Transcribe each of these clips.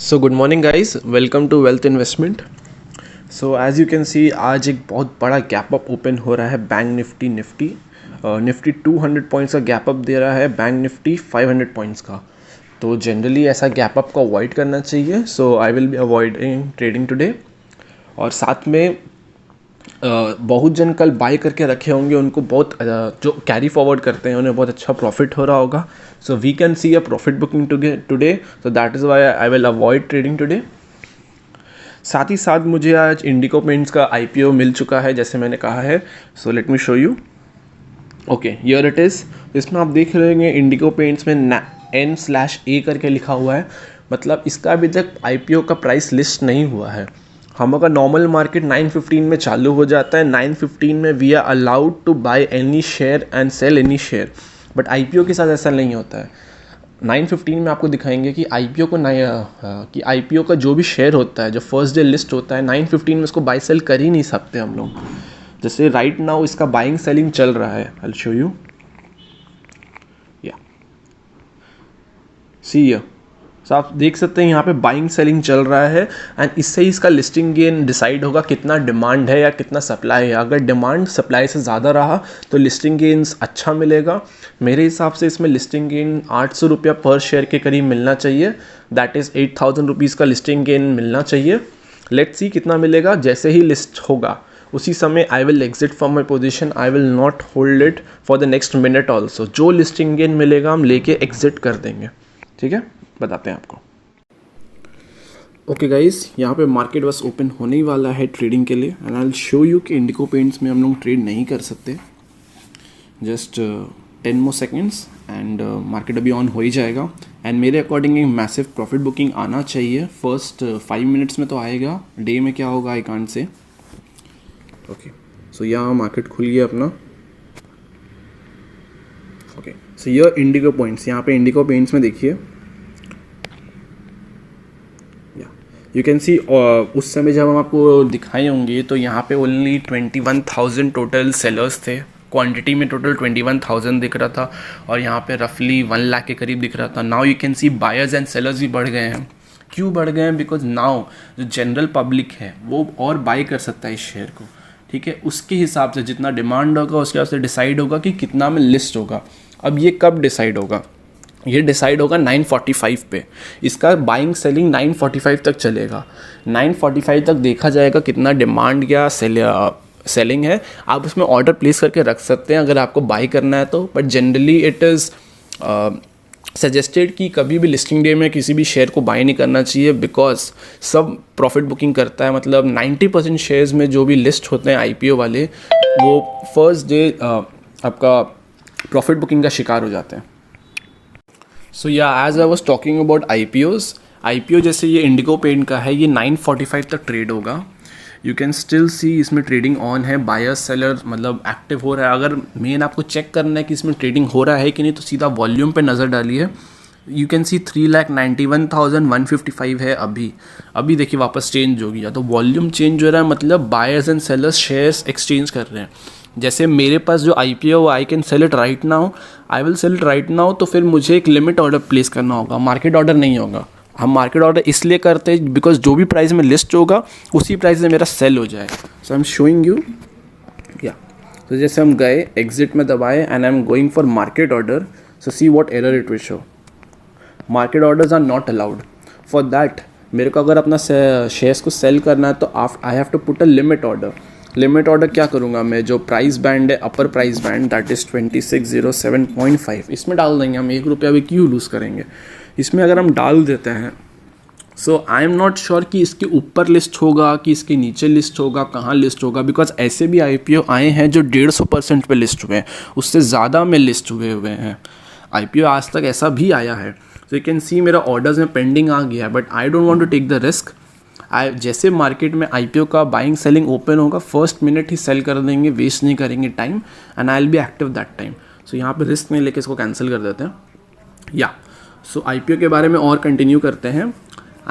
So good morning guys, welcome to wealth investment. So as you can see आज एक बहुत बड़ा gap up open हो रहा है बैंक निफ्टी निफ्टी 200 पॉइंट्स का गैप अप दे रहा है, बैंक निफ्टी 500 पॉइंट्स का। तो जनरली ऐसा गैप अप को अवॉइड करना चाहिए। So I will be avoiding trading today. और साथ में बहुत जन कल बाय करके रखे होंगे, उनको बहुत जो कैरी फॉरवर्ड करते हैं उन्हें बहुत अच्छा प्रॉफिट हो रहा होगा। So we can see a profit booking today, so that is why I will avoid trading today. साथ ही साथ मुझे आज इंडिको पेंट्स का IPO मिल चुका है, जैसे मैंने कहा है। So let me show you. Okay, here it is. इसमें आप देख रहे होंगे इंडिको पेंट्स में N/A करके लिखा हुआ है, मतलब इसका अभी तक IPO का प्राइस लिस्ट नहीं हुआ है। हम अगर नॉर्मल मार्केट 9:15 में चालू हो जाता है, 9:15 में we are allowed to buy any share and sell any share, but IPO के साथ ऐसा नहीं होता है। 9:15 में आपको दिखाएंगे कि IPO का जो भी शेयर होता है, जो फर्स्ट डे लिस्ट होता है, 9:15 में उसको बाय सेल कर ही नहीं सकते हम लोग। जैसे राइट नाउ इसका बाइंग सेलिंग चल रहा है, आई विल शो यू। या सी हियर, सो आप देख सकते हैं यहाँ पे बाइंग सेलिंग चल रहा है एंड इससे ही इसका लिस्टिंग गेन डिसाइड होगा कितना डिमांड है या कितना सप्लाई है। अगर डिमांड सप्लाई से ज़्यादा रहा तो लिस्टिंग गेन्स अच्छा मिलेगा। मेरे हिसाब से इसमें लिस्टिंग गेन 800 रुपया पर शेयर के करीब मिलना चाहिए, दैट इज़ 8000 रुपीज़ का लिस्टिंग गेन मिलना चाहिए। लेट्स सी कितना मिलेगा। जैसे ही लिस्ट होगा उसी समय I will exit from my position, I will not hold it for the next minute also. जो लिस्टिंग गेन मिलेगा हम लेके एग्जिट कर देंगे, ठीक है, बताते हैं आपको। ओके गाइस, यहाँ पे मार्केट बस ओपन होने ही वाला है ट्रेडिंग के लिए and I will show you कि इंडिको पेंट्स में हम लोग ट्रेड नहीं कर सकते। Just 10 more seconds and market अभी ऑन हो ही जाएगा एंड मेरे अकॉर्डिंग एक मैसिव प्रॉफिट बुकिंग आना चाहिए। फर्स्ट 5 मिनट्स में तो आएगा, डे में क्या होगा I can't say. Okay, so यहाँ मार्केट खुल गया अपना। ओके, सो ये इंडिको पॉइंट्स, यहाँ पे इंडिको पेंट्स में देखिए, यू कैन सी उस समय जब हम आपको दिखाए होंगे तो यहाँ पे ओनली 21,000 टोटल सेलर्स थे। क्वांटिटी में टोटल 21,000 दिख रहा था और यहाँ पे रफली 1 लाख के करीब दिख रहा था। Now you can C buyers and sellers भी बढ़ गए हैं। क्यों बढ़ गए हैं? बिकॉज नाउ जो जनरल पब्लिक है वो और बाय कर सकता है इस शेयर को, ठीक है। उसके हिसाब से जितना डिमांड होगा उसके हिसाब से डिसाइड होगा कि कितना में लिस्ट होगा। अब ये कब डिसाइड होगा? ये डिसाइड होगा 9:45 पे। इसका बाइंग सेलिंग 9:45 तक चलेगा। 9:45 तक देखा जाएगा कितना डिमांड या सेलिंग है। आप उसमें ऑर्डर प्लेस करके रख सकते हैं अगर आपको बाई करना है तो, but generally it is suggested कि कभी भी लिस्टिंग डे में किसी भी शेयर को बाई नहीं करना चाहिए, बिकॉज सब प्रॉफिट बुकिंग करता है। मतलब 90% शेयर्स में जो भी लिस्ट होते हैं IPO वाले, वो फर्स्ट डे आपका प्रॉफिट बुकिंग का शिकार हो जाते हैं। So yeah as I was talking about IPO जैसे ये इंडिको पेंट का है, ये 9:45 तक ट्रेड होगा। यू कैन स्टिल सी इसमें ट्रेडिंग ऑन है, बायर सेलर मतलब एक्टिव हो रहा है। अगर मेन आपको चेक करना है कि इसमें ट्रेडिंग हो रहा है कि नहीं, तो सीधा वॉल्यूम पे नज़र डालिए। यू कैन सी 3,91,155 है अभी देखिए वापस चेंज हो गया। तो वॉल्यूम चेंज हो रहा है, मतलब buyers and sellers shares exchange कर रहे हैं। जैसे मेरे पास जो IPO I can sell it right now, I will sell it right now, तो फिर मुझे एक लिमिट ऑर्डर प्लेस करना होगा, मार्केट ऑर्डर नहीं होगा। हम मार्केट ऑर्डर इसलिए करते हैं बिकॉज जो भी प्राइस में लिस्ट होगा उसी प्राइस में मेरा सेल हो जाए। So I am showing you yeah, तो जैसे हम गए एग्जिट में दबाए and I am going for market order. So see what error it will show, market orders are not allowed. For that मेरे को अगर अपना शेयर्स को सेल करना है तो I have to put a limit order. Limit order क्या करूँगा मैं, जो प्राइस बैंड है upper price band that is 2607.5, इसमें डाल देंगे हम। 1 रुपया भी क्यों लूज़ करेंगे इसमें अगर हम डाल देते हैं। सो आई एम नॉट श्योर कि इसके ऊपर लिस्ट होगा कि इसके नीचे लिस्ट होगा, कहाँ लिस्ट होगा, बिकॉज ऐसे भी IPO आए हैं जो 150% पे लिस्ट हुए हैं, उससे ज़्यादा में लिस्ट हुए हैं। IPO आज तक ऐसा भी आया है। सो यू कैन सी मेरा ऑर्डर्स में पेंडिंग आ गया है, but I don't want to take the risk. जैसे मार्केट में IPO का बाइंग सेलिंग ओपन होगा, फर्स्ट मिनट ही सेल कर देंगे, वेस्ट नहीं करेंगे time, and I will be active that time. So यहाँ पे रिस्क नहीं लेके इसको कैंसिल कर देते हैं। या सो IPO के बारे में और कंटिन्यू करते हैं।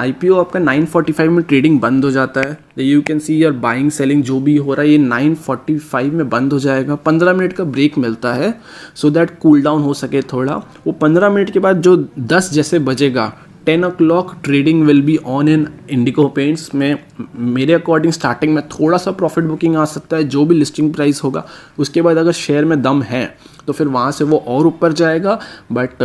IPO आपका 9:45 में ट्रेडिंग बंद हो जाता है। You can see your buying selling जो भी हो रहा है ये 9:45 में बंद हो जाएगा। 15 मिनट का ब्रेक मिलता है सो दैट कूल डाउन हो सके थोड़ा। वो 15 मिनट के बाद जो 10 जैसे बजेगा 10 o'clock trading will be on in Indigo paints में। मेरे अकॉर्डिंग स्टार्टिंग में थोड़ा सा प्रॉफिट बुकिंग आ सकता है, जो भी लिस्टिंग प्राइस होगा। उसके बाद अगर शेयर में दम है तो फिर वहाँ से वो और ऊपर जाएगा। बट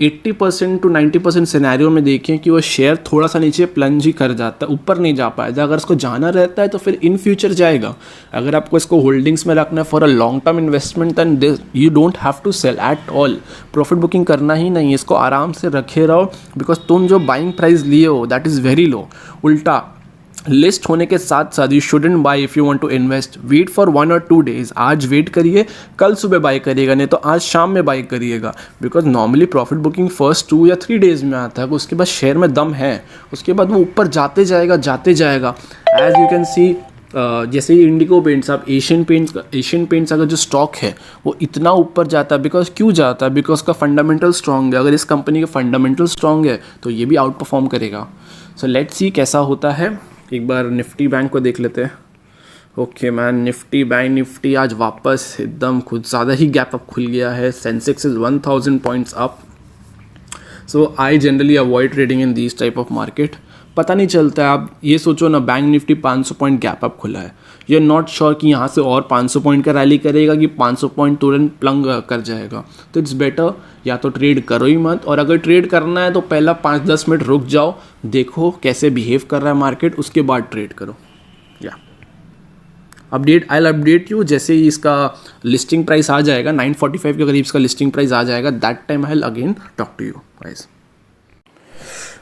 80% to 90% सिनेरियो में देखें कि वो शेयर थोड़ा सा नीचे प्लंज ही कर जाता है, ऊपर नहीं जा पाएगा। अगर इसको जाना रहता है तो फिर इन फ्यूचर जाएगा। अगर आपको इसको होल्डिंग्स में रखना है for a long term investment, then you don't have to sell at all. Profit booking करना ही नहीं, इसको आराम से रखे रहो, बिकॉज तुम जो बाइंग प्राइस लिए हो दैट इज़ वेरी लो। उल्टा लिस्ट होने के साथ साथ you shouldn't buy if you want to invest, wait for 1 or 2 days। आज वेट करिए, कल सुबह बाय करिएगा, नहीं तो आज शाम में बाय करिएगा। Because normally profit booking first 2 या 3 days में आता है। उसके बाद शेयर में दम है, उसके बाद वो ऊपर जाते जाएगा। एज यू कैन सी, जैसे ही इंडिगो पेंट्स, आप एशियन पेंट्स अगर जो स्टॉक है वो इतना ऊपर जाता है, बिकॉज क्यों जाता है? बिकॉज का फंडामेंटल स्ट्रॉन्ग है। अगर इस कंपनी का फंडामेंटल स्ट्रॉन्ग है तो ये भी आउट परफॉर्म करेगा। सो लेट्स सी कैसा होता है। एक बार निफ्टी बैंक को देख लेते हैं। ओके मैन, निफ्टी आज वापस एकदम खुद ज़्यादा ही गैप अप खुल गया है। Sensex is 1000 points up. So I generally avoid trading in this type of market. पता नहीं चलता है। आप ये सोचो ना, bank Nifty 500 point gap up खुला है, यू आर नॉट श्योर कि यहाँ से और 500 पॉइंट का रैली करेगा कि 500 पॉइंट तुरंत प्लंग कर जाएगा। तो इट्स बेटर या तो ट्रेड करो ही मत, और अगर ट्रेड करना है तो पहला 5-10 मिनट रुक जाओ, देखो कैसे बिहेव कर रहा है मार्केट, उसके बाद ट्रेड करो। या आई विल अपडेट यू जैसे ही इसका लिस्टिंग प्राइस आ जाएगा, 945 के करीब इसका लिस्टिंग प्राइस आ जाएगा, that time I will again talk to you guys.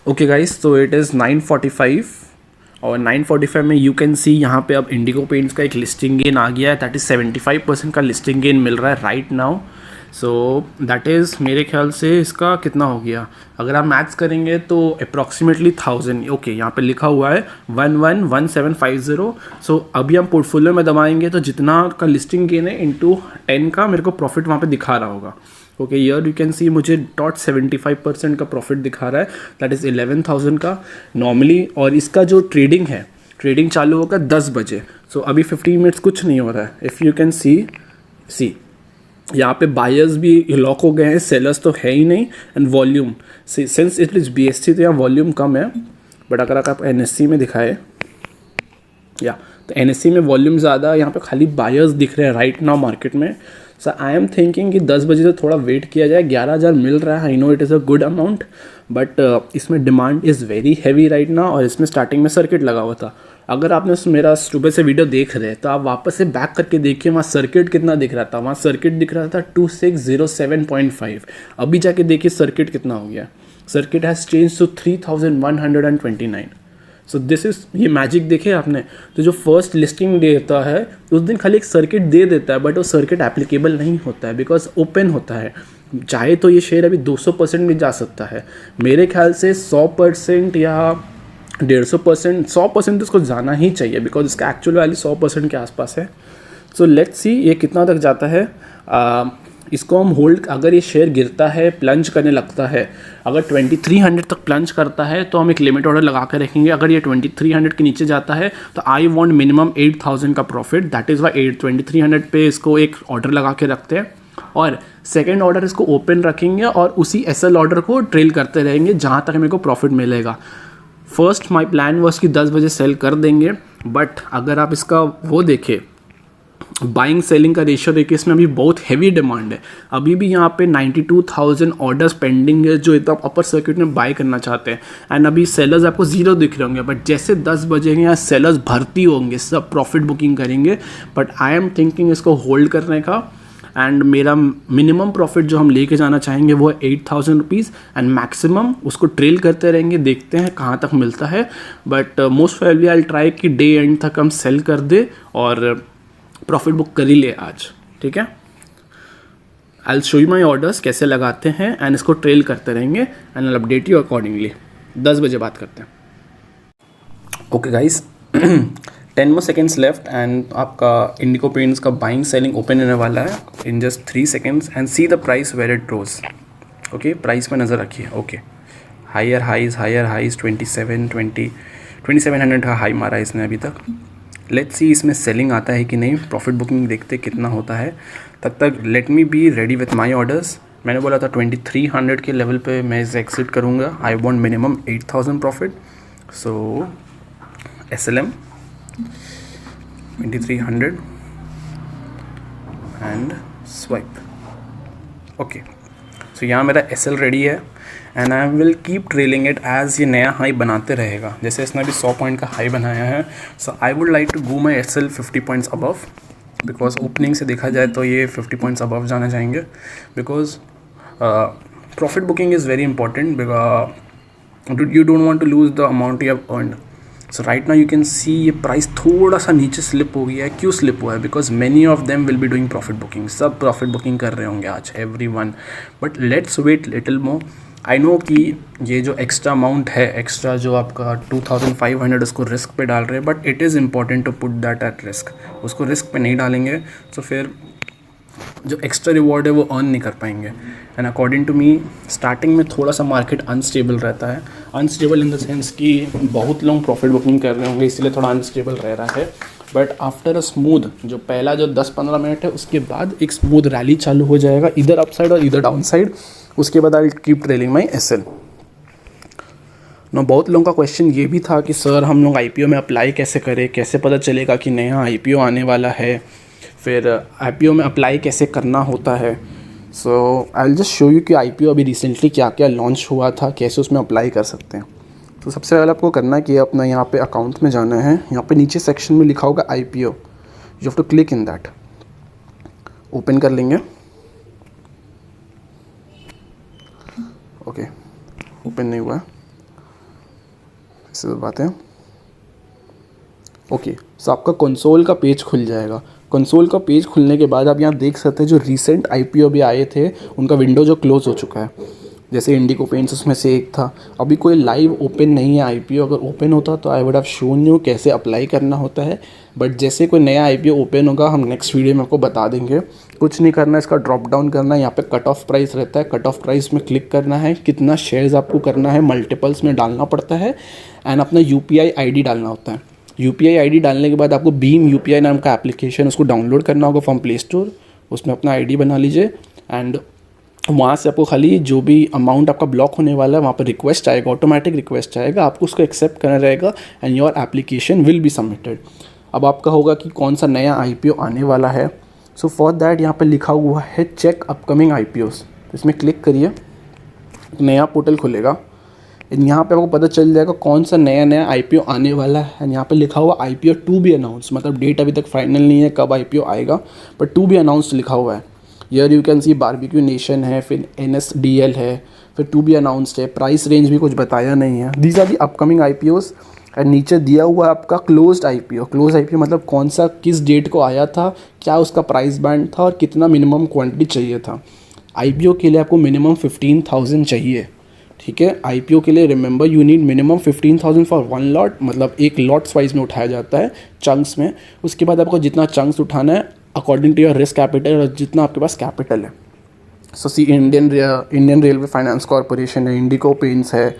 Okay guys, तो इट इज़ 9:45 और 9:45 में यू कैन सी यहाँ पे अब इंडिगो पेंट्स का एक लिस्टिंग गेन आ गया है। दैट इज़ 75% का लिस्टिंग गेन मिल रहा है right now. So that is मेरे ख्याल से इसका कितना हो गया, अगर आप मैथ्स करेंगे तो अप्रॉक्सीमेटली 1000। ओके, यहाँ पे लिखा हुआ है 111750। सो अभी हम पोर्टफोलियो में दबाएंगे तो जितना का लिस्टिंग गेन है इंटू 10 का मेरे को प्रॉफिट वहाँ पे दिखा रहा होगा। Okay, yeah you can see मुझे 75% का प्रॉफिट दिखा रहा है, दैट इज़ 11,000 का नॉर्मली। और इसका जो ट्रेडिंग चालू होगा 10 बजे। सो अभी 15 मिनट्स कुछ नहीं हो रहा है। इफ़ यू कैन सी यहाँ पे बायर्स भी लॉक हो गए हैं, सेलर्स तो है ही नहीं। And volume, since it is BSE तो यहाँ वॉल्यूम कम है, बट अगर आप NSE में दिखाए तो NSE में वॉल्यूम ज़्यादा, यहाँ पे खाली बायर्स दिख रहे हैं राइट नाउ मार्केट में। सो आई एम थिंकिंग कि 10 बजे से थोड़ा वेट किया जाए। 11,000 मिल रहा है, I know it is a good amount, but इसमें demand is very heavy right now. और इसमें स्टार्टिंग में सर्किट लगा हुआ था। अगर आपने मेरा सुबह से वीडियो देख रहे हैं तो आप वापस से बैक करके देखिए, वहाँ सर्किट कितना दिख रहा था। वहाँ सर्किट दिख रहा था 2607.5। अभी जाके देखिए सर्किट कितना हो गया। Circuit has change to 3129। So this is, ये मैजिक देखे आपने। तो जो फर्स्ट लिस्टिंग देता है उस दिन खाली एक सर्किट दे देता है, बट वो सर्किट एप्लीकेबल नहीं होता है बिकॉज ओपन होता है। चाहे तो ये शेयर अभी 200% में जा सकता है। मेरे ख्याल से 100% या 150%, 100% तो इसको जाना ही चाहिए बिकॉज इसका एक्चुअल वैल्यू 100% के आसपास है। सो लेट्स सी ये कितना तक जाता है। इसको हम होल्ड, अगर ये शेयर गिरता है, प्लंज करने लगता है, अगर 2300 तक प्लंज करता है तो हम एक लिमिट ऑर्डर लगा कर रखेंगे। अगर ये 2300 के नीचे जाता है तो आई वांट मिनिमम 8000 का प्रॉफिट। दैट इज़ वाई 2300 पे इसको एक ऑर्डर लगा के रखते हैं, और सेकेंड ऑर्डर इसको ओपन रखेंगे और उसी SL ऑर्डर को ट्रेल करते रहेंगे जहाँ तक मेरे को प्रॉफिट मिलेगा। फर्स्ट माई प्लान वॉज कि 10 बजे सेल कर देंगे, बट अगर आप इसका वो देखें बाइंग सेलिंग का रेशियो देखिए, इसमें अभी बहुत हैवी डिमांड है। अभी भी यहाँ पे 92,000 ऑर्डर्स पेंडिंग है जो एकदम अपर सर्किट में बाय करना चाहते हैं। एंड अभी सेलर्स आपको 0 दिख रहे होंगे, बट जैसे 10 बजेंगे यहाँ सेलर्स भर्ती होंगे, सब प्रॉफिट बुकिंग करेंगे। बट आई एम थिंकिंग इसको होल्ड करने का। एंड मेरा मिनिमम प्रॉफिट जो हम लेके जाना चाहेंगे वो है 8,000 रुपीज़, एंड मैक्सिमम उसको ट्रेल करते रहेंगे, देखते हैं कहाँ तक मिलता है। But most probably I try कि डे एंड तक हम सेल कर दे और प्रॉफिट बुक कर ही ले आज, ठीक है। I will show you my orders कैसे लगाते हैं, एंड इसको ट्रेल करते रहेंगे, and I will update you accordingly. 10 बजे बात करते हैं। Okay guys, 10 more seconds left, and आपका इंडिगो पेंट्स का बाइंग सेलिंग ओपन होने वाला है in just 3 seconds, and see the price where it rose. Okay, price पर नज़र रखिए। ओके, हायर हाइज 2700 का हाई मारा इसने अभी तक। लेट्स सी इसमें सेलिंग आता है कि नहीं, प्रॉफिट बुकिंग देखते कितना होता है। तब तक let me be ready with my orders, मैंने बोला था 2300 के लेवल पे मैं इसे एग्जिट करूँगा. I want minimum 8000 profit. So SLM 2300 and swipe. Okay, so यहाँ मेरा SL रेडी है and I will keep trailing it as ये नया हाई बनाते रहेगा. जैसे इसने अभी 100 पॉइंट का हाई बनाया है. So I would like to go my SL 50 points above, because opening से देखा जाए तो ये 50 पॉइंट्स अबव जाना चाहेंगे. Because profit booking is very important, because you don't want to lose the amount you have earned. So right now you can see ये price थोड़ा सा नीचे स्लिप हो गया है. क्यों स्लिप हुआ है? Because many of them will be doing profit booking. सब प्रॉफिट बुकिंग कर रहे होंगे आज, everyone. But let's wait little more. I know कि ये जो एक्स्ट्रा अमाउंट है, एक्स्ट्रा जो आपका 2500 उसको रिस्क पे डाल रहे हैं, but it is important to put that at risk. उसको रिस्क पे नहीं डालेंगे तो फिर जो एक्स्ट्रा रिवॉर्ड है वो अर्न नहीं कर पाएंगे. And according to me starting में थोड़ा सा मार्केट अनस्टेबल रहता है. अनस्टेबल इन द सेंस कि बहुत लोग प्रॉफिट बुकिंग कर रहे होंगे, इसलिए थोड़ा अनस्टेबल रह रहा है. बट आफ्टर अ स्मूथ, जो पहला जो 10-15 मिनट है उसके बाद एक स्मूथ रैली चालू हो जाएगा, इधर अपसाइड और इधर डाउन साइड. उसके बाद I will keep trailing my SL. No, बहुत लोगों का क्वेश्चन ये भी था कि सर हम लोग IPO में अप्लाई कैसे करें, कैसे पता चलेगा कि नया IPO आने वाला है, फिर IPO में अप्लाई कैसे करना होता है. So I will just show you कि IPO अभी रिसेंटली क्या क्या लॉन्च हुआ था, कैसे उसमें अप्लाई कर सकते हैं. तो सबसे पहले आपको करना है कि अपना यहाँ पे अकाउंट में जाना है. यहाँ पे नीचे सेक्शन में लिखा होगा IPO. You have to click in that. Open कर लेंगे. ओके, ओपन नहीं हुआ है, ऐसे बात है. ओके, सो आपका कंसोल का पेज खुल जाएगा. कंसोल का पेज खुलने के बाद आप यहाँ देख सकते हैं जो रीसेंट IPO भी आए थे उनका विंडो जो क्लोज हो चुका है. जैसे इंडिको पेंट्स उसमें से एक था. अभी कोई लाइव ओपन नहीं है IPO. अगर ओपन होता तो I would have shown you कैसे अप्लाई करना होता है. बट जैसे कोई नया IPO ओपन होगा हम नेक्स्ट वीडियो में आपको बता देंगे. कुछ नहीं करना है, इसका ड्रॉप डाउन करना है. यहाँ पे कट ऑफ प्राइस रहता है, कट ऑफ प्राइस में क्लिक करना है. कितना शेयर्स आपको करना है मल्टीपल्स में डालना पड़ता है. एंड अपना UPI ID डालना होता है. UPI ID डालने के बाद आपको भीम UPI नाम का एप्लीकेशन उसको डाउनलोड करना होगा फ्रॉम प्ले स्टोर. उसमें अपना ID बना लीजिए एंड वहाँ से आपको खाली जो भी अमाउंट आपका ब्लॉक होने वाला है वहाँ पर रिक्वेस्ट आएगा, ऑटोमेटिक रिक्वेस्ट आएगा. आपको उसको एक्सेप्ट करना रहेगा and your application will be submitted. अब आपका होगा कि कौन सा नया IPO आने वाला है. सो फॉर दैट यहाँ पर लिखा हुआ है चेक अपकमिंग IPOs. तो इसमें क्लिक करिए, एक नया पोर्टल खुलेगा. यहाँ पे आपको पता चल जाएगा कौन सा नया IPO आने वाला है. एंड यहाँ पे लिखा हुआ IPO टू बी अनाउंस, मतलब डेट अभी तक फाइनल नहीं है कब IPO आएगा, बट टू बी अनाउंस्ड लिखा हुआ है. Here you can see Barbeque Nation है, फिर NSDL है, फिर टू बी अनाउंस्ड है. प्राइस रेंज भी कुछ बताया नहीं है. These are the upcoming IPOs. And नीचे दिया हुआ है आपका क्लोज्ड IPO. क्लोज IPO मतलब कौन सा किस डेट को आया था, क्या उसका प्राइस बैंड था और कितना मिनिमम क्वांटिटी चाहिए था. IPO के लिए आपको मिनिमम 15,000 चाहिए. ठीक है, IPO के लिए remember you need minimum 15,000 for one lot. मतलब एक लॉट्स वाइज में उठाया जाता है, चंक्स में. उसके बाद आपको जितना चंक्स उठाना है according to your risk capital और जितना आपके पास कैपिटल है. So see Indian Railway Finance Corporation है, इंडिको पेंट्स है,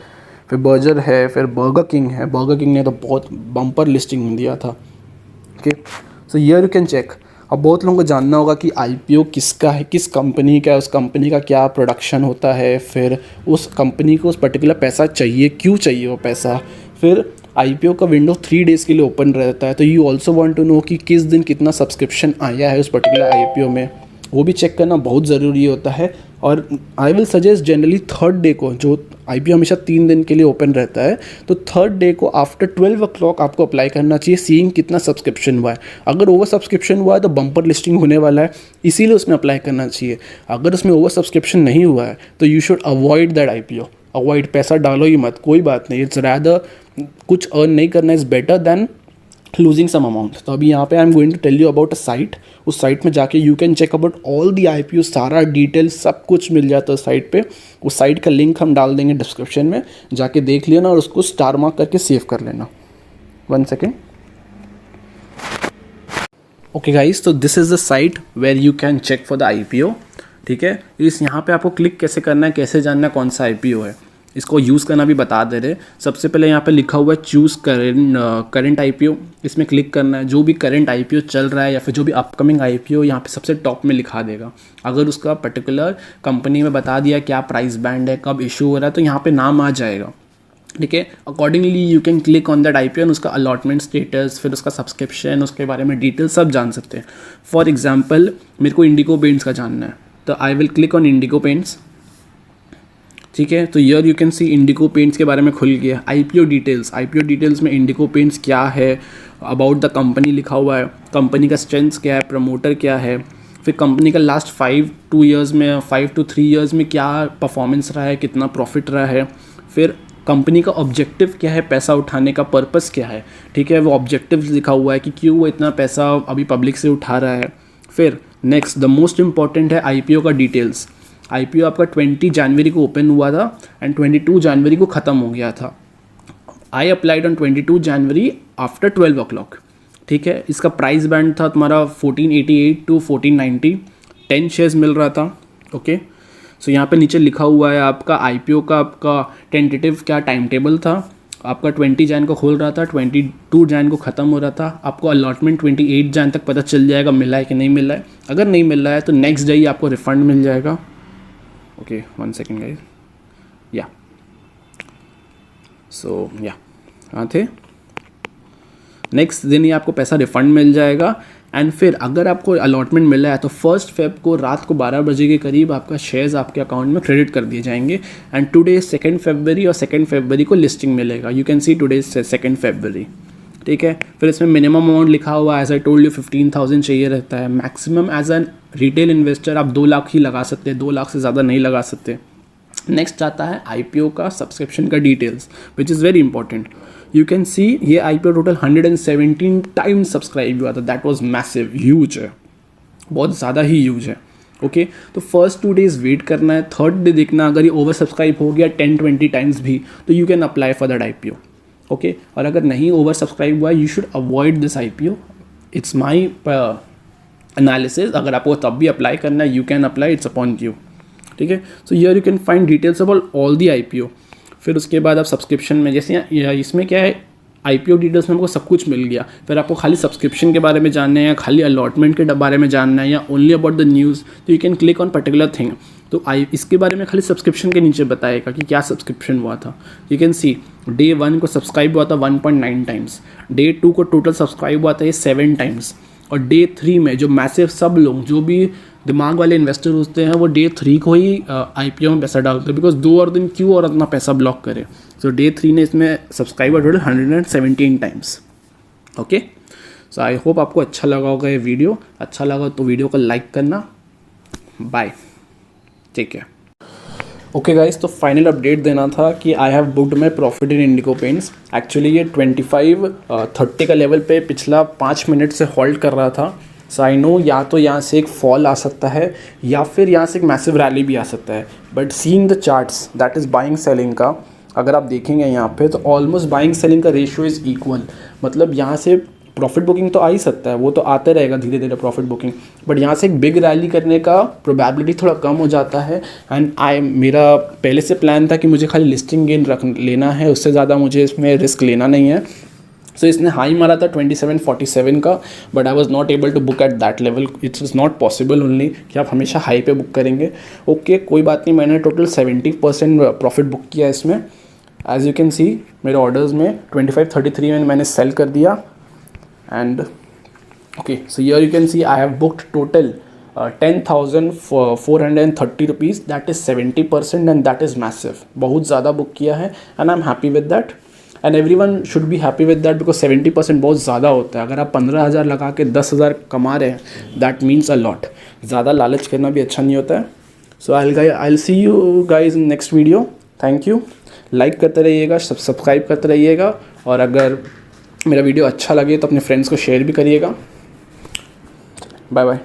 फिर बर्जर है, फिर बर्गर किंग है. बर्गर किंग ने तो बहुत बम्पर लिस्टिंग दिया था. Okay, so here you can check. अब बहुत लोगों को जानना होगा कि IPO किसका है, किस कंपनी का है, उस कंपनी का क्या प्रोडक्शन होता है, फिर उस कंपनी को उस पर्टिकुलर पैसा चाहिए, क्यों चाहिए वो पैसा. फिर IPO का विंडो 3 डेज़ के लिए ओपन रहता है. तो you also want to know कि किस दिन कितना सब्सक्रिप्शन आया है उस पर्टिकुलर IPO में, वो भी चेक करना बहुत ज़रूरी होता है. और I will suggest generally third day को, जो IPO हमेशा 3 दिन के लिए ओपन रहता है, तो थर्ड डे को आफ्टर 12 o'clock आपको अप्लाई करना चाहिए, सीइंग कितना सब्सक्रिप्शन हुआ है. अगर ओवर सब्सक्रिप्शन हुआ है तो बम्पर लिस्टिंग होने वाला है, इसीलिए उसमें अप्लाई करना चाहिए. अगर उसमें ओवर सब्सक्रिप्शन नहीं हुआ है तो you should avoid that IPO. Avoid, पैसा डालो ही मत, कोई बात नहीं. इट्स रैदर कुछ अर्न नहीं करना is better than losing some amount. तो अभी यहाँ पे I am going to tell you about a site. उस साइट में जाके you can check about all the IPO, सारा डिटेल सब कुछ मिल जाता है साइट पे. उस साइट का लिंक हम डाल देंगे डिस्क्रिप्शन में, जाके देख लेना और उसको स्टार मार्क करके सेव कर लेना. 1 सेकेंड. ओके गाइज, तो this is the site where you can check for the IPO. ठीक है, इस यहाँ पे आपको क्लिक कैसे करना है, कैसे जानना है कौन सा IPO है. इसको यूज़ करना भी बता दे रहे। सबसे पहले यहाँ पे लिखा हुआ है चूज़ करंट IPO, इसमें क्लिक करना है। जो भी करंट IPO चल रहा है या फिर जो भी अपकमिंग IPO यहाँ पे सबसे टॉप में लिखा देगा। अगर उसका पर्टिकुलर कंपनी में बता दिया क्या प्राइस बैंड है, कब इशू हो रहा है, तो यहाँ पे नाम आ जाएगा, ठीक है। Accordingly you can click on that IPO and उसका अलॉटमेंट स्टेटस, फिर उसका सब्सक्रिप्शन, उसके बारे में डिटेल सब जान सकते हैं। फॉर एग्जाम्पल मेरे को इंडिगो पेंट्स का जानना है, तो I will click on Indigo Paints, ठीक है। तो here you can see Indigo Paints के बारे में खुल गया। IPO डिटेल्स में इंडिगो पेंट्स क्या है, अबाउट द कंपनी लिखा हुआ है, कंपनी का स्ट्रेंथ क्या है, प्रमोटर क्या है, फिर कंपनी का लास्ट 5 to 3 ईयर्स में क्या परफॉर्मेंस रहा है, कितना प्रॉफिट रहा है, फिर कंपनी का ऑब्जेक्टिव क्या है, पैसा उठाने का पर्पस क्या है, ठीक है। वो ऑब्जेक्टिव लिखा हुआ है कि क्यों वो इतना पैसा अभी पब्लिक से उठा रहा है। फिर नेक्स्ट द मोस्ट इंपॉर्टेंट है IPO का डिटेल्स। IPO आपका 20 जनवरी को ओपन हुआ था एंड 22 जनवरी को ख़त्म हो गया था। I applied on 22 January after 12 o'clock, ठीक है। इसका प्राइस बैंड था तुम्हारा 1488 to 1490, 10 शेयर्स मिल रहा था, ओके। सो यहाँ पे नीचे लिखा हुआ है आपका IPO का आपका टेंटेटिव क्या टाइम टेबल था। आपका 20 जैन को खोल रहा था, 22 जैन को ख़त्म हो रहा था। आपको अलॉटमेंट 28 जैन तक पता चल जाएगा मिला है कि नहीं मिला है। अगर नहीं मिल रहा है तो नेक्स्ट डे ही आपको रिफंड मिल जाएगा। ओके 1 सेकेंड गाइस, या सो या कहाँ थे, नेक्स्ट दिन ही आपको पैसा रिफंड मिल जाएगा। एंड फिर अगर आपको अलॉटमेंट मिला है तो 1 फेब को रात को 12 बजे के करीब आपका शेयर्स आपके अकाउंट में क्रेडिट कर दिए जाएंगे। एंड टुडे 2 फरवरी और 2 फरवरी को लिस्टिंग मिलेगा। यू कैन सी टुडे 2 फरवरी, ठीक है। फिर इसमें मिनिमम अमाउंट लिखा हुआ है, एज आई टोल्ड यू 15,000 चाहिए रहता है। Maximum as an retail investor आप 2 लाख ही लगा सकते हैं, 2 लाख से ज़्यादा नहीं लगा सकते। नेक्स्ट आता है IPO का सब्सक्रिप्शन का details, which is very important. You can see ये IPO टोटल 117 टाइम्स सब्सक्राइब हुआ था। दैट वाज मैसिव, ह्यूज है, बहुत ज़्यादा ही ह्यूज है, ओके। तो फर्स्ट 2 डेज़ वेट करना है, थर्ड डे देखना अगर ये ओवर सब्सक्राइब हो गया 10-20 टाइम्स भी तो you can apply for that IPO, okay. और अगर नहीं ओवर सब्सक्राइब हुआ you should avoid this IPO। It's my analysis. अगर आपको तब भी अप्लाई करना है you can apply, it's upon you, ठीक है। सो here you can find details about all the IPO। फिर उसके बाद आप सब्सक्रिप्शन में, जैसे इसमें क्या है IPO डिटेल्स में हमको सब कुछ मिल गया। फिर आपको खाली सब्सक्रिप्शन के बारे में जानना है या खाली अलॉटमेंट के बारे में जानना है या ओनली अबाउट द न्यूज़, तो you can click on particular thing. तो इसके बारे में खाली सब्सक्रिप्शन के नीचे बताएगा कि क्या सब्सक्रिप्शन हुआ था। यू कैन सी डे 1 को सब्सक्राइब हुआ था 1.9 टाइम्स, डे 2 को टोटल सब्सक्राइब हुआ था ये 7 टाइम्स, और डे 3 में जो मैसिव सब लोग जो भी दिमाग वाले इन्वेस्टर होते हैं वो डे 3 को ही IPO में पैसा डालते हैं, बिकॉज 2 और दिन क्यों और अपना पैसा ब्लॉक करे। सो डे 3 ने इसमें subscriber total 117 times, okay. So I hope आपको अच्छा लगा होगा ये वीडियो। अच्छा लगा तो वीडियो को लाइक करना। Bye, take care. Okay guys, तो फाइनल अपडेट देना था कि I have booked my profit in Indigo Paints. Actually ये 25-30 का लेवल पे पिछला 5 मिनट से होल्ड कर रहा था। सो आई नो या तो यहाँ से एक फॉल आ सकता है या फिर यहाँ से एक मैसिव रैली भी आ सकता है, but seeing the charts that is buying selling का, अगर आप देखेंगे यहाँ पे तो ऑलमोस्ट बाइंग सेलिंग का रेशियो इज़ इक्वल। मतलब यहाँ से प्रॉफिट बुकिंग तो आ ही सकता है, वो तो आते रहेगा धीरे धीरे प्रॉफिट बुकिंग, बट यहाँ से एक बिग रैली करने का प्रोबेबिलिटी थोड़ा कम हो जाता है। एंड मेरा पहले से प्लान था कि मुझे खाली लिस्टिंग गेन लेना है, उससे ज़्यादा मुझे इसमें रिस्क लेना नहीं है। सो इसने हाई मारा था 2747 का, but I was not able to book at that level. It's is not possible only कि आप हमेशा हाई पे बुक करेंगे। ओके कोई बात नहीं, मैंने टोटल 70% प्रॉफिट बुक किया इसमें। एज यू कैन सी मेरे ऑर्डर्स में 2533 में मैंने सेल कर दिया। And okay so here you can C I have booked total 10,430 rupees, that is 70% and that is massive. बहुत ज़्यादा बुक किया है and I am happy with that and everyone should be happy with that, because 70% बहुत ज़्यादा होता है। अगर आप 15,000 लगा के 10,000 कमा रहे हैं दैट मीन्स अ लॉट। ज़्यादा लालच करना भी अच्छा नहीं होता है। So I see you guys in next video. Thank you. Like करते रहिएगा, सब्सक्राइब करते रहिएगा, और अगर मेरा वीडियो अच्छा लगे तो अपने फ्रेंड्स को शेयर भी करिएगा। Bye bye.